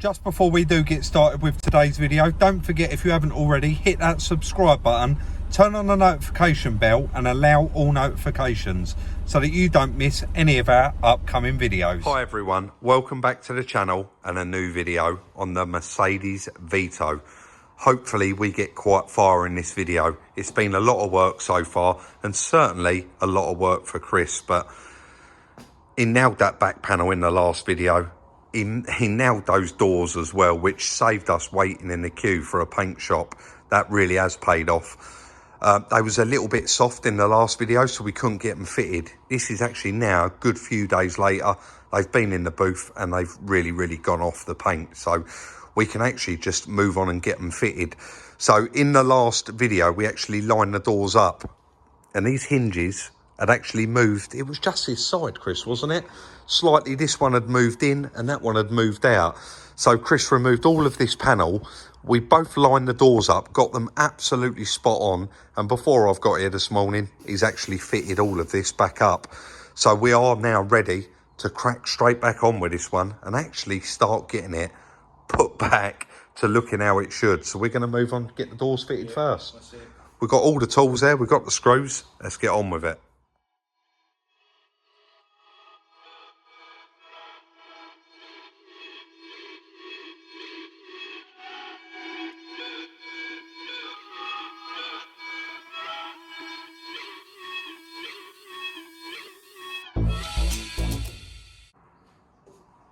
Just before we do get started with today's video, don't forget, if you haven't already, hit that subscribe button, turn on the notification bell and allow all notifications so that you don't miss any of our upcoming videos. Hi everyone, welcome back to the channel and a new video on the Mercedes Vito. Hopefully we get quite far in this video. It's been a lot of work so far and certainly a lot of work for Chris, but he nailed that back panel in the last video. He nailed those doors as well, which saved us waiting in the queue for a paint shop. That really has paid off. They was a little bit soft in the last video, so we couldn't get them fitted. This is actually now a good few days later. They've been in the booth and they've really gone off the paint. So we can actually just move on and get them fitted. So in the last video, we actually lined the doors up and these hinges had actually moved. It was just this side, Chris, wasn't it? Slightly, this one had moved in and that one had moved out. So Chris removed all of this panel. We both lined the doors up, got them absolutely spot on. And before I've got here this morning, he's actually fitted all of this back up. So we are now ready to crack straight back on with this one and actually start getting it put back to looking how it should. So we're going to move on, get the doors fitted first. That's it. We've got all the tools there, we've got the screws. Let's get on with it.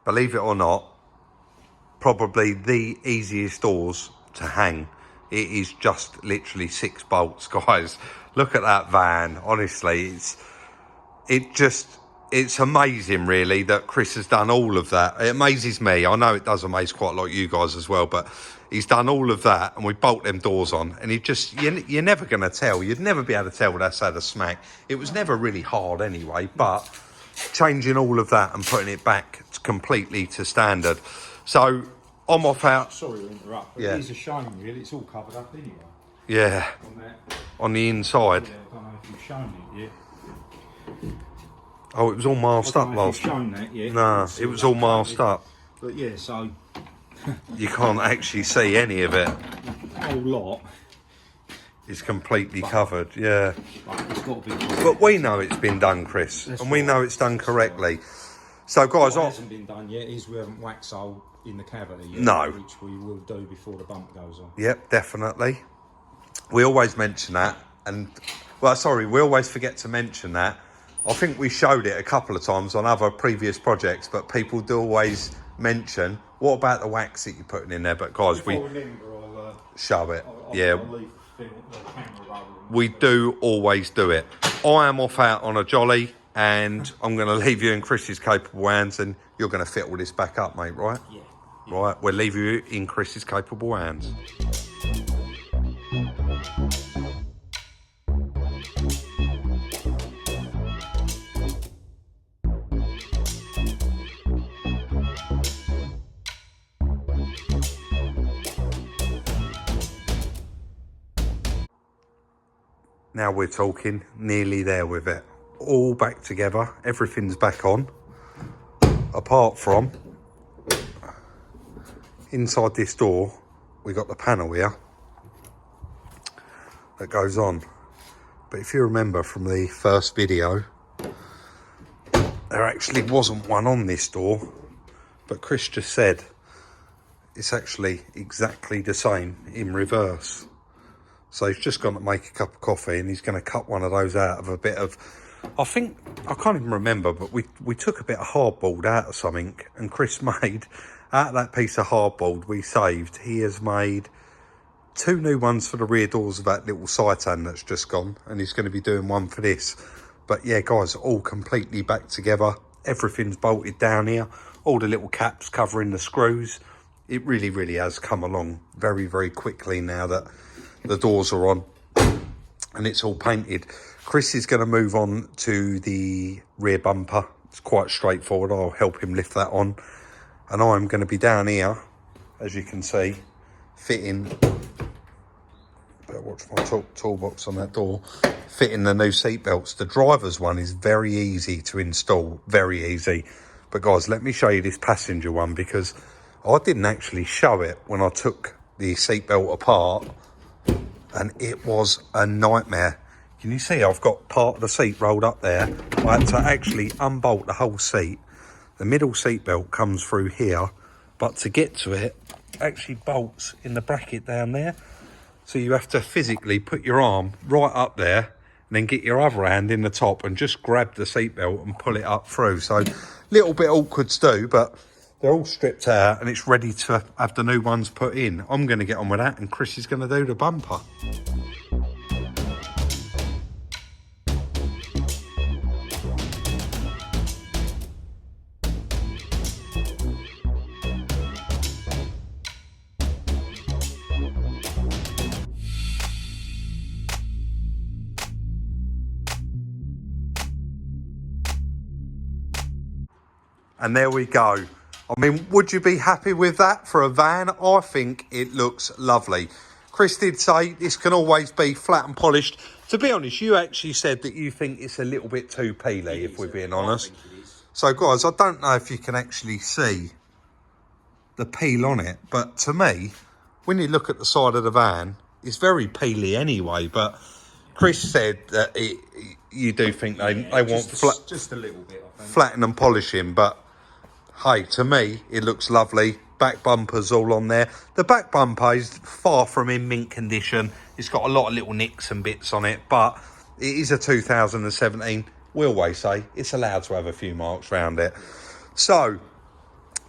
Believe it or not, probably the easiest doors to hang. It is just literally 6 bolts, guys. Look at that van. Honestly, it's amazing really that Chris has done all of that. It amazes me. I know it does amaze quite a lot of you guys as well, but he's done all of that and we bolt them doors on and you're never going to tell. You'd never be able to tell that's had a smack. It was never really hard anyway, but changing all of that and putting it back completely to standard. So I'm off out. Sorry to interrupt, but yeah, it is a shame really, it's all covered up anyway. Yeah, on the inside. Yeah, I don't know if you've shown it yet. Oh, it was all masked up last time. Shown that yet? Nah, it was all masked up. But yeah, so you can't actually see any of it. The whole lot is completely covered, yeah. But it's got to be. But we know it's been done, Chris, and we know it's done correctly. So, guys, what hasn't been done yet is we haven't Vauxhall in the cavity yet, no, which we will do before the bump goes on. Yep, definitely. We always mention that, and well, sorry, we always forget to mention that. I think we showed it a couple of times on other previous projects, but people do always mention, what about the wax that you're putting in there? But guys, show it. We do always do it. I am off out on a jolly and I'm going to leave you in Chris's capable hands and you're going to fit all this back up, mate, right? Yeah. Right, we'll leave you in Chris's capable hands. Now we're talking, nearly there with it. All back together, everything's back on. Apart from, inside this door, we got the panel here that goes on. But if you remember from the first video, there actually wasn't one on this door. But Chris just said, it's actually exactly the same in reverse. So he's just gone to make a cup of coffee and he's going to cut one of those out of a bit of, I think, I can't even remember, but we took a bit of hardboard out of something and Chris made, out of that piece of hardboard we saved, he has made 2 new ones for the rear doors of that little Citroen that's just gone, and he's going to be doing one for this. But yeah, guys, all completely back together. Everything's bolted down here. All the little caps covering the screws. It really has come along very quickly now that the doors are on and it's all painted. Chris is going to move on to the rear bumper. It's quite straightforward. I'll help him lift that on. And I'm going to be down here, as you can see, fitting, better watch my toolbox on that door, fitting the new seat belts. The driver's one is very easy to install, very easy. But guys, let me show you this passenger one, because I didn't actually show it when I took the seatbelt apart, and it was a nightmare. Can you see I've got part of the seat rolled up there? I had to actually unbolt the whole seat. The middle seatbelt comes through here, but to get to it, actually bolts in the bracket down there. So you have to physically put your arm right up there and then get your other hand in the top and just grab the seatbelt and pull it up through. So little bit awkward to do, but they're all stripped out and it's ready to have the new ones put in. I'm going to get on with that and Chris is going to do the bumper. And there we go. I mean, would you be happy with that for a van? I think it looks lovely. Chris did say this can always be flat and polished. To be honest, you actually said that you think it's a little bit too peely, if we're being honest. So guys, I don't know if you can actually see the peel on it, but to me, when you look at the side of the van, it's very peely anyway, but Chris said that you do think they want just a little bit, I think. Flatten and polishing, but hey, to me, it looks lovely. Back bumper's all on there. The back bumper is far from in mint condition. It's got a lot of little nicks and bits on it, but it is a 2017. We always say it's allowed to have a few marks around it. So,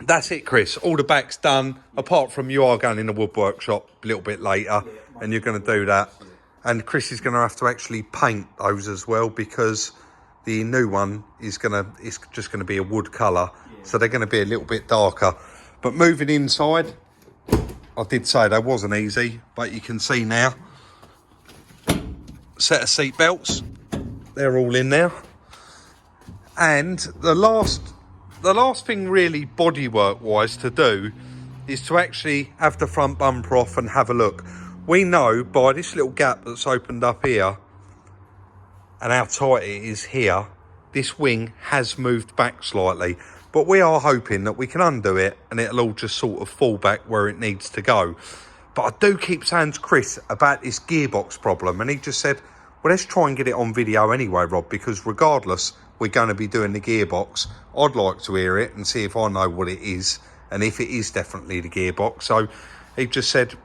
that's it, Chris. All the back's done, apart from you are going in the wood workshop a little bit later, and you're going to do that. And Chris is going to have to actually paint those as well, because the new one is it's just going to be a wood colour. So they're going to be a little bit darker. But moving inside, I did say they wasn't easy, but you can see now. Set of seat belts, they're all in there. And the last thing really bodywork wise to do is to actually have the front bumper off and have a look. We know by this little gap that's opened up here and how tight it is here, this wing has moved back slightly. But we are hoping that we can undo it and it'll all just sort of fall back where it needs to go. But I do keep saying to Chris about this gearbox problem, and he just said, well, let's try and get it on video anyway, Rob, because regardless, we're going to be doing the gearbox. I'd like to hear it and see if I know what it is and if it is definitely the gearbox. So he just said,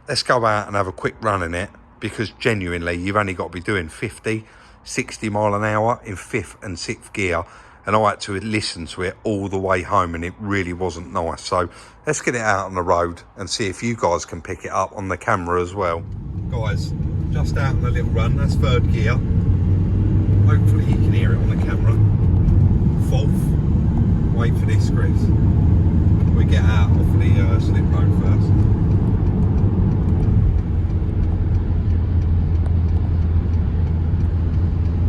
let's go out and have a quick run in it, because genuinely, you've only got to be doing 50, 60 mile an hour in 5th and 6th gear. And I had to listen to it all the way home, and it really wasn't nice. So let's get it out on the road and see if you guys can pick it up on the camera as well. Guys, just out on a little run, that's 3rd gear. Hopefully you can hear it on the camera. 4th, wait for this, Chris. We get out off the slip road first.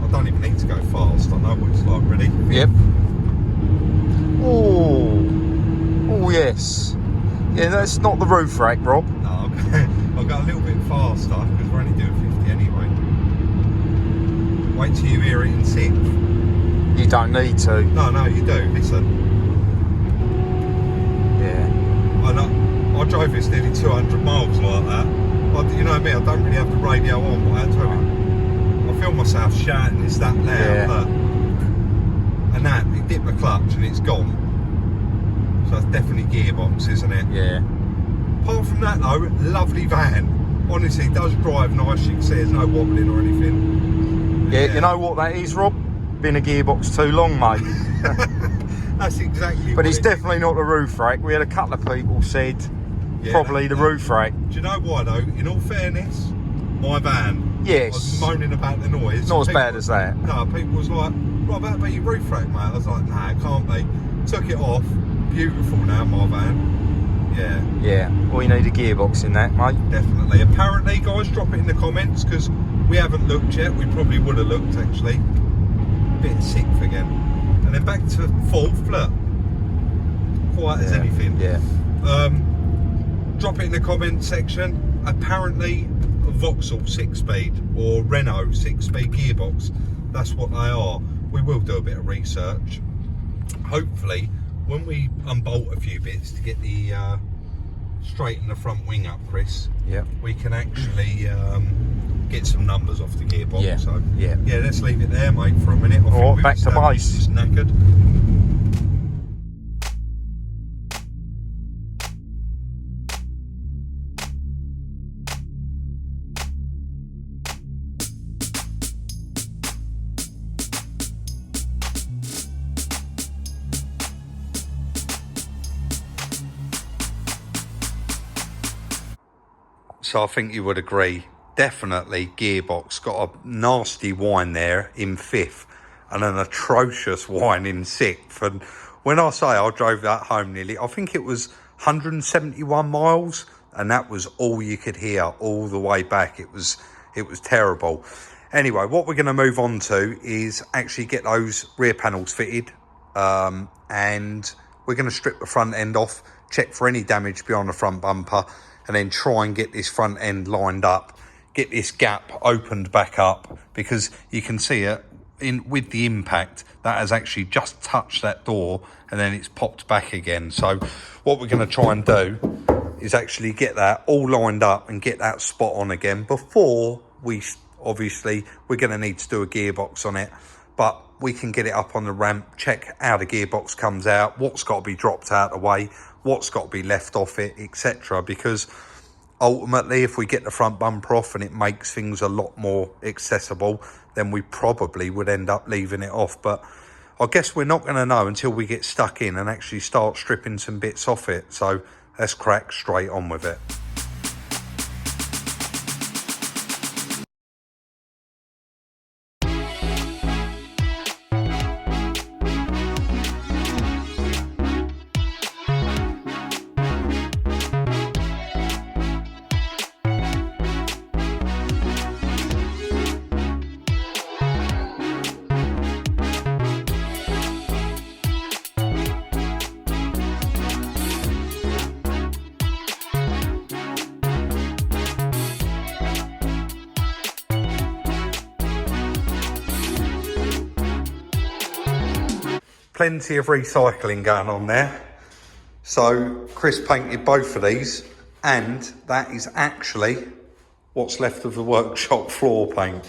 I don't even need to go fast, I know what it's like, ready? Yep. Oh yes. Yeah, that's not the roof rack, Rob. No, I'll go a little bit faster because we're only doing 50 anyway. Wait till you hear it in 6th. You don't need to. No, you do, listen. Yeah. I drove this nearly 200 miles like that. You know me, I don't really have the radio on, but I had to I feel myself shouting, it's that loud, yeah. Look. And that, it dipped the clutch and it's gone. So it's definitely gearbox, isn't it? Yeah. Apart from that though, lovely van. Honestly, it does drive nice, you can see there's no wobbling or anything. Yeah, you know what that is, Rob? Been a gearbox too long, mate. That's exactly But it's definitely not the roof rack. We had a couple of people said probably the roof rack. Do you know why though? In all fairness, my van, yes, I was moaning about the noise. Not as bad as that. No, people was like, Rob, that be your roof rack, mate. I was like, nah, it can't be. Took it off. Beautiful now, my van. Yeah. Yeah, well, you need a gearbox in that, mate. Definitely. Apparently, guys, drop it in the comments, because we haven't looked yet. We probably would have looked, actually. Bit 6th again. And then back to 4th, look. Quiet as anything. Yeah. Drop it in the comment section. Apparently, Vauxhall 6-speed or Renault 6-speed gearbox. That's what they are. We will do a bit of research. Hopefully when we unbolt a few bits to get the straighten the front wing up, Chris, we can actually get some numbers off the gearbox. So yeah, let's leave it there, mate, for a minute. I think back to base. It's knackered. So I think you would agree, definitely gearbox got a nasty whine there in fifth and an atrocious whine in sixth. And when I say I drove that home nearly, I think it was 171 miles, and that was all you could hear all the way back. It was terrible. Anyway, what we're going to move on to is actually get those rear panels fitted, and we're going to strip the front end off, check for any damage behind the front bumper, and then try and get this front end lined up, get this gap opened back up, because you can see it with the impact that has actually just touched that door and then it's popped back again. So what we're going to try and do is actually get that all lined up and get that spot on again before we're going to need to do a gearbox on it, but we can get it up on the ramp, check how the gearbox comes out, what's got to be dropped out of the way, what's got to be left off it, etc. Because ultimately, if we get the front bumper off and it makes things a lot more accessible, then we probably would end up leaving it off. But I guess we're not going to know until we get stuck in and actually start stripping some bits off it. So let's crack straight on with it. Plenty of recycling going on there. So Chris painted both of these, and that is actually what's left of the workshop floor paint.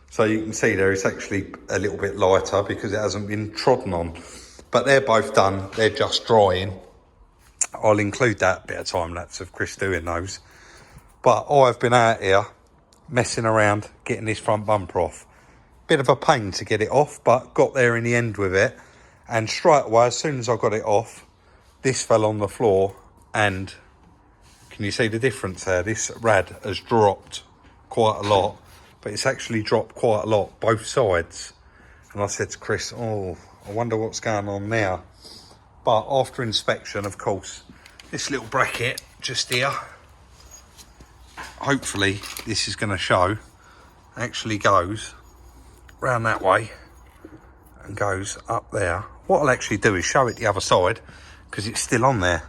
So you can see there it's actually a little bit lighter because it hasn't been trodden on, but they're both done. They're just drying. I'll include that bit of time lapse of Chris doing those. But I've been out here messing around getting this front bumper off. Bit of a pain to get it off, but got there in the end with it. And straight away, as soon as I got it off, this fell on the floor, and can you see the difference there? This rad has dropped quite a lot, but it's actually dropped quite a lot, both sides. And I said to Chris, oh, I wonder what's going on now. But after inspection, of course, this little bracket just here, hopefully this is going to show, actually goes round that way and goes up there. What I'll actually do is show it the other side because it's still on there.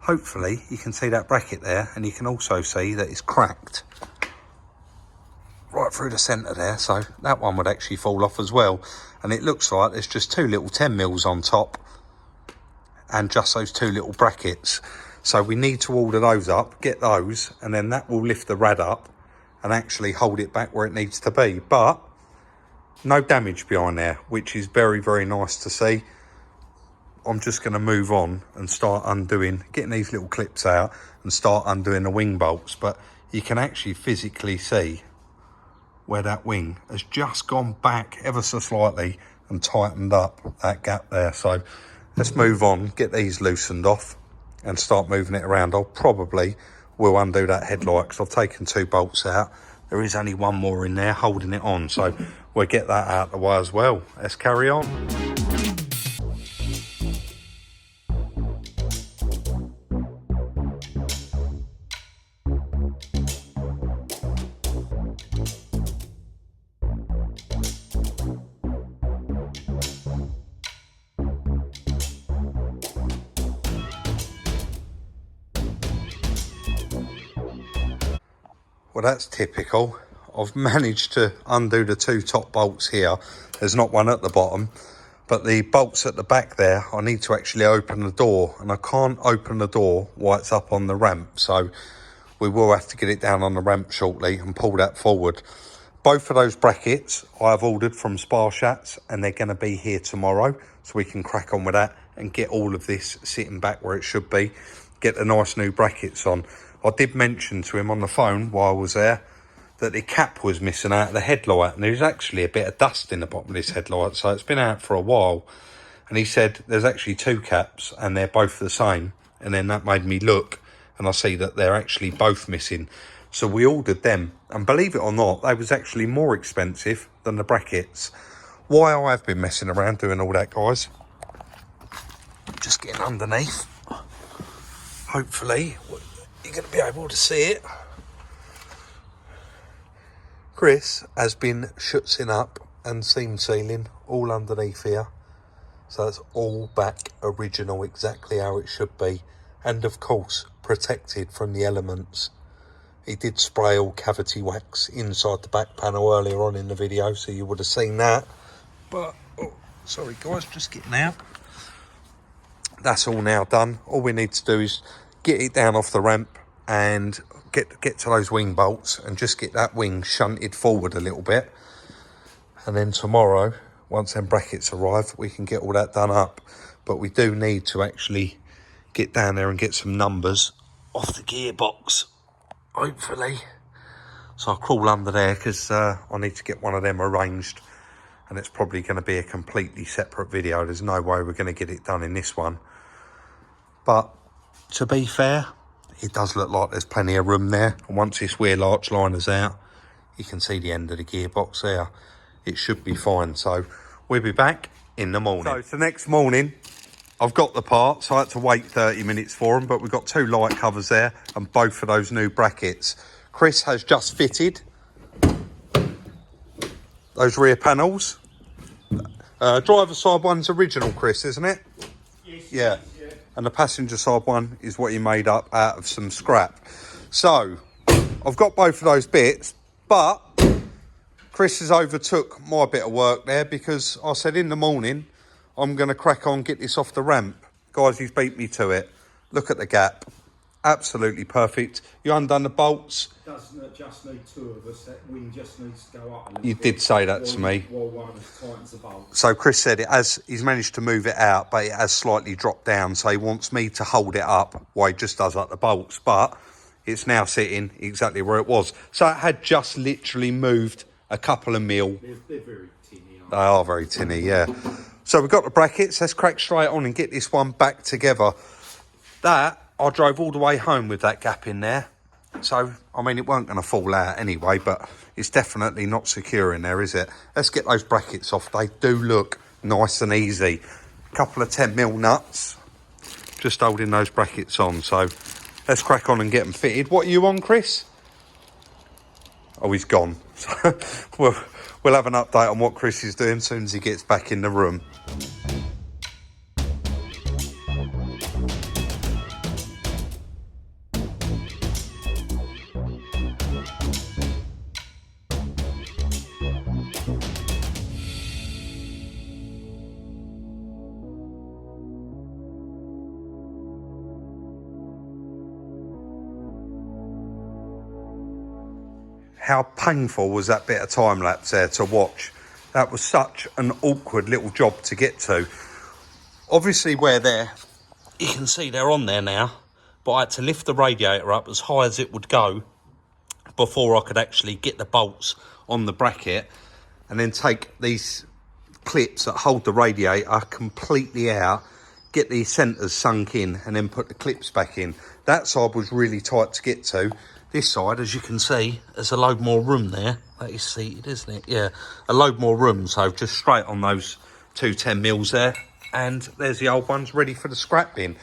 Hopefully you can see that bracket there, and you can also see that it's cracked right through the centre there, so that one would actually fall off as well. And it looks like there's just two little 10mm on top and just those two little brackets. So we need to order those up, get those, and then that will lift the rad up and actually hold it back where it needs to be. But no damage behind there, which is very, very nice to see. I'm just going to move on and start getting these little clips out and start undoing the wing bolts. But you can actually physically see where that wing has just gone back ever so slightly and tightened up that gap there. So let's move on, get these loosened off and start moving it around. I'll probably will undo that headlight because I've taken two bolts out. There is only one more in there holding it on, so we'll get that out of the way as well. Let's carry on. Well, that's typical. I've managed to undo the two top bolts here. There's not one at the bottom. But the bolts at the back there, I need to actually open the door, and I can't open the door while it's up on the ramp. So we will have to get it down on the ramp shortly and pull that forward. Both of those brackets I've ordered from Spot, and they're going to be here tomorrow. So we can crack on with that and get all of this sitting back where it should be. Get the nice new brackets on. I did mention to him on the phone while I was there that the cap was missing out of the headlight, and there's actually a bit of dust in the bottom of this headlight, so it's been out for a while. And he said there's actually two caps and they're both the same, and then that made me look and I see that they're actually both missing. So we ordered them, and believe it or not, they was actually more expensive than the brackets. Why I have been messing around doing all that, guys, just getting underneath, hopefully you're going to be able to see it. Chris has been schutzing up and seam sealing all underneath here, so it's all back original, exactly how it should be, and of course protected from the elements. He did spray all cavity wax inside the back panel earlier on in the video, so you would have seen that. But oh, sorry guys, just getting out. That's all now done. All we need to do is get it down off the ramp and get to those wing bolts and just get that wing shunted forward a little bit. And then tomorrow, once them brackets arrive, we can get all that done up. But we do need to actually get down there and get some numbers off the gearbox, hopefully. So I'll crawl under there because I need to get one of them arranged, and it's probably going to be a completely separate video. There's no way we're going to get it done in this one. But to be fair, it does look like there's plenty of room there. And once this wheel arch liner's out, you can see the end of the gearbox there. It should be fine. So we'll be back in the morning. So it's the next morning. I've got the parts. I had to wait 30 minutes for them, but we've got two light covers there and both of those new brackets. Chris has just fitted those rear panels. Driver side one's original, Chris, isn't it? Yes. Yeah. And the passenger side one is what he made up out of some scrap. So I've got both of those bits, but Chris has overtook my bit of work there because I said in the morning I'm going to crack on, get this off the ramp. Guys, he's beat me to it. Look at the gap. Absolutely perfect. You undone the bolts. Doesn't it just need two of us? That wing just needs to go up a little You bit. did say that to me. While one of us tightens the bolt. So Chris said he's managed to move it out, but it has slightly dropped down. So he wants me to hold it up while he just does up the bolts. But it's now sitting exactly where it was. So it had just literally moved a couple of mil. They're very tinny, aren't They are very tinny, yeah. So we've got the brackets. Let's crack straight on and get this one back together. That, I drove all the way home with that gap in there. So, I mean, it weren't going to fall out anyway, but it's definitely not secure in there, is it? Let's get those brackets off. They do look nice and easy. A couple of 10mm nuts, just holding those brackets on. So, let's crack on and get them fitted. What are you on, Chris? Oh, he's gone. So, we'll have an update on what Chris is doing as soon as he gets back in the room. How painful was that bit of time lapse there to watch? That was such an awkward little job to get to. Obviously where they're, you can see they're on there now, but I had to lift the radiator up as high as it would go before I could actually get the bolts on the bracket, and then take these clips that hold the radiator completely out, get the centres sunk in, and then put the clips back in. That side was really tight to get to. This side, as you can see, there's a load more room there. That is seated, isn't it? Yeah, a load more room. So just straight on those two 10mm there. And there's the old ones ready for the scrap bin.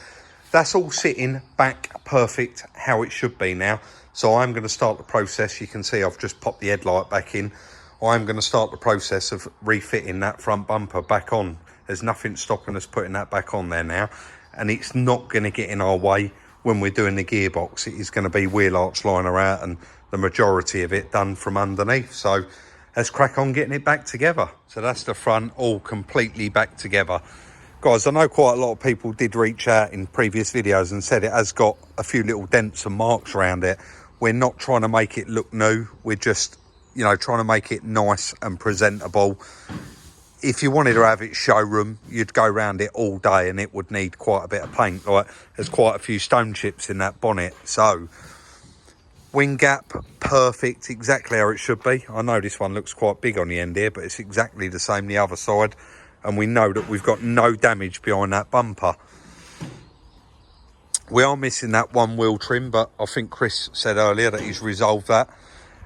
That's all sitting back perfect how it should be now. So I'm going to start the process. You can see I've just popped the headlight back in. I'm going to start the process of refitting that front bumper back on. There's nothing stopping us putting that back on there now. And it's not going to get in our way when we're doing the gearbox. It is going to be wheel arch liner out and the majority of it done from underneath. So let's crack on getting it back together. So that's the front all completely back together. Guys, I know quite a lot of people did reach out in previous videos and said it has got a few little dents and marks around it. We're not trying to make it look new. We're just, you know, trying to make it nice and presentable. If you wanted to have it showroom, you'd go around it all day and it would need quite a bit of paint. Like, there's quite a few stone chips in that bonnet. So, wing gap, perfect, exactly how it should be. I know this one looks quite big on the end here, but it's exactly the same the other side. And we know that we've got no damage behind that bumper. We are missing that one wheel trim, but I think Chris said earlier that he's resolved that.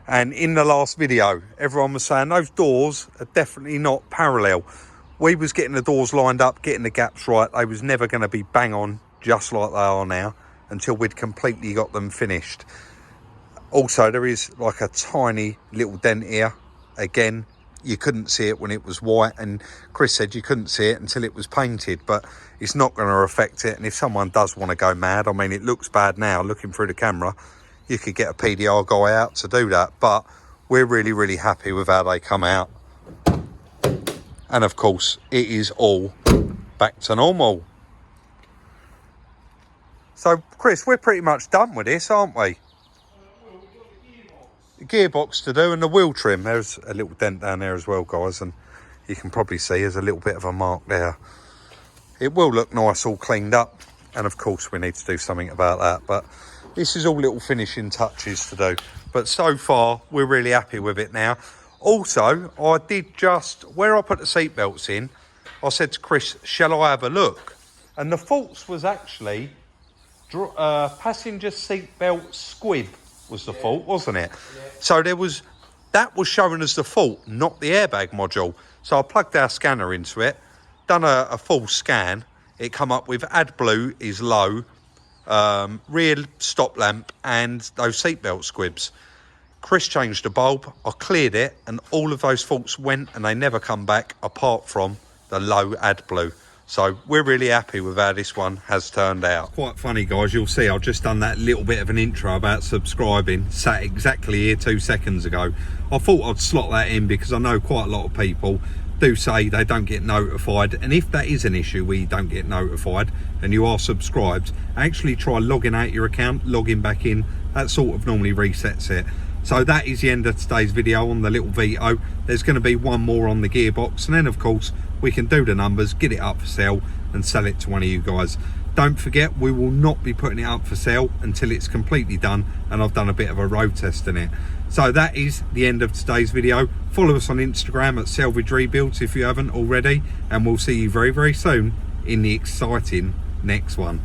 And in the last video, everyone was saying those doors are definitely not parallel. We was getting the doors lined up, getting the gaps right. They was never going to be bang on just like they are now until we'd completely got them finished. Also, there is like a tiny little dent here. Again, you couldn't see it when it was white, and Chris said you couldn't see it until it was painted, but it's not going to affect it. And if someone does want to go mad, I mean, it looks bad now looking through the camera, you could get a PDR guy out to do that, but we're really happy with how they come out. And of course, it is all back to normal. So Chris, we're pretty much done with this, aren't we? The gearbox to do and the wheel trim. There's a little dent down there as well, guys, and you can probably see there's a little bit of a mark there. It will look nice all cleaned up, and of course we need to do something about that, but this is all little finishing touches to do. But so far we're really happy with it now. Also, I did just, where I put the seat belts in, I said to Chris, shall I have a look? And the faults was actually passenger seat belt squib was the fault, wasn't it? Yeah. So that was showing us the fault, not the airbag module. So I plugged our scanner into it, done a full scan. It come up with AdBlue is low, rear stop lamp and those seatbelt squibs. Chris changed the bulb, I cleared it, and all of those faults went and they never come back apart from the low AdBlue. So we're really happy with how this one has turned out. Quite funny, guys, you'll see I've just done that little bit of an intro about subscribing, sat exactly here 2 seconds ago. I thought I'd slot that in because I know quite a lot of people do say they don't get notified, and if that is an issue where you don't get notified and you are subscribed, actually try logging out your account, logging back in. That sort of normally resets it. So that is the end of today's video on the little Vito. There's going to be one more on the gearbox, and then of course we can do the numbers, get it up for sale and sell it to one of you guys. Don't forget, we will not be putting it up for sale until it's completely done and I've done a bit of a road test in it. So that is the end of today's video. Follow us on Instagram at Salvage Rebuilds if you haven't already, and we'll see you very soon in the exciting next one.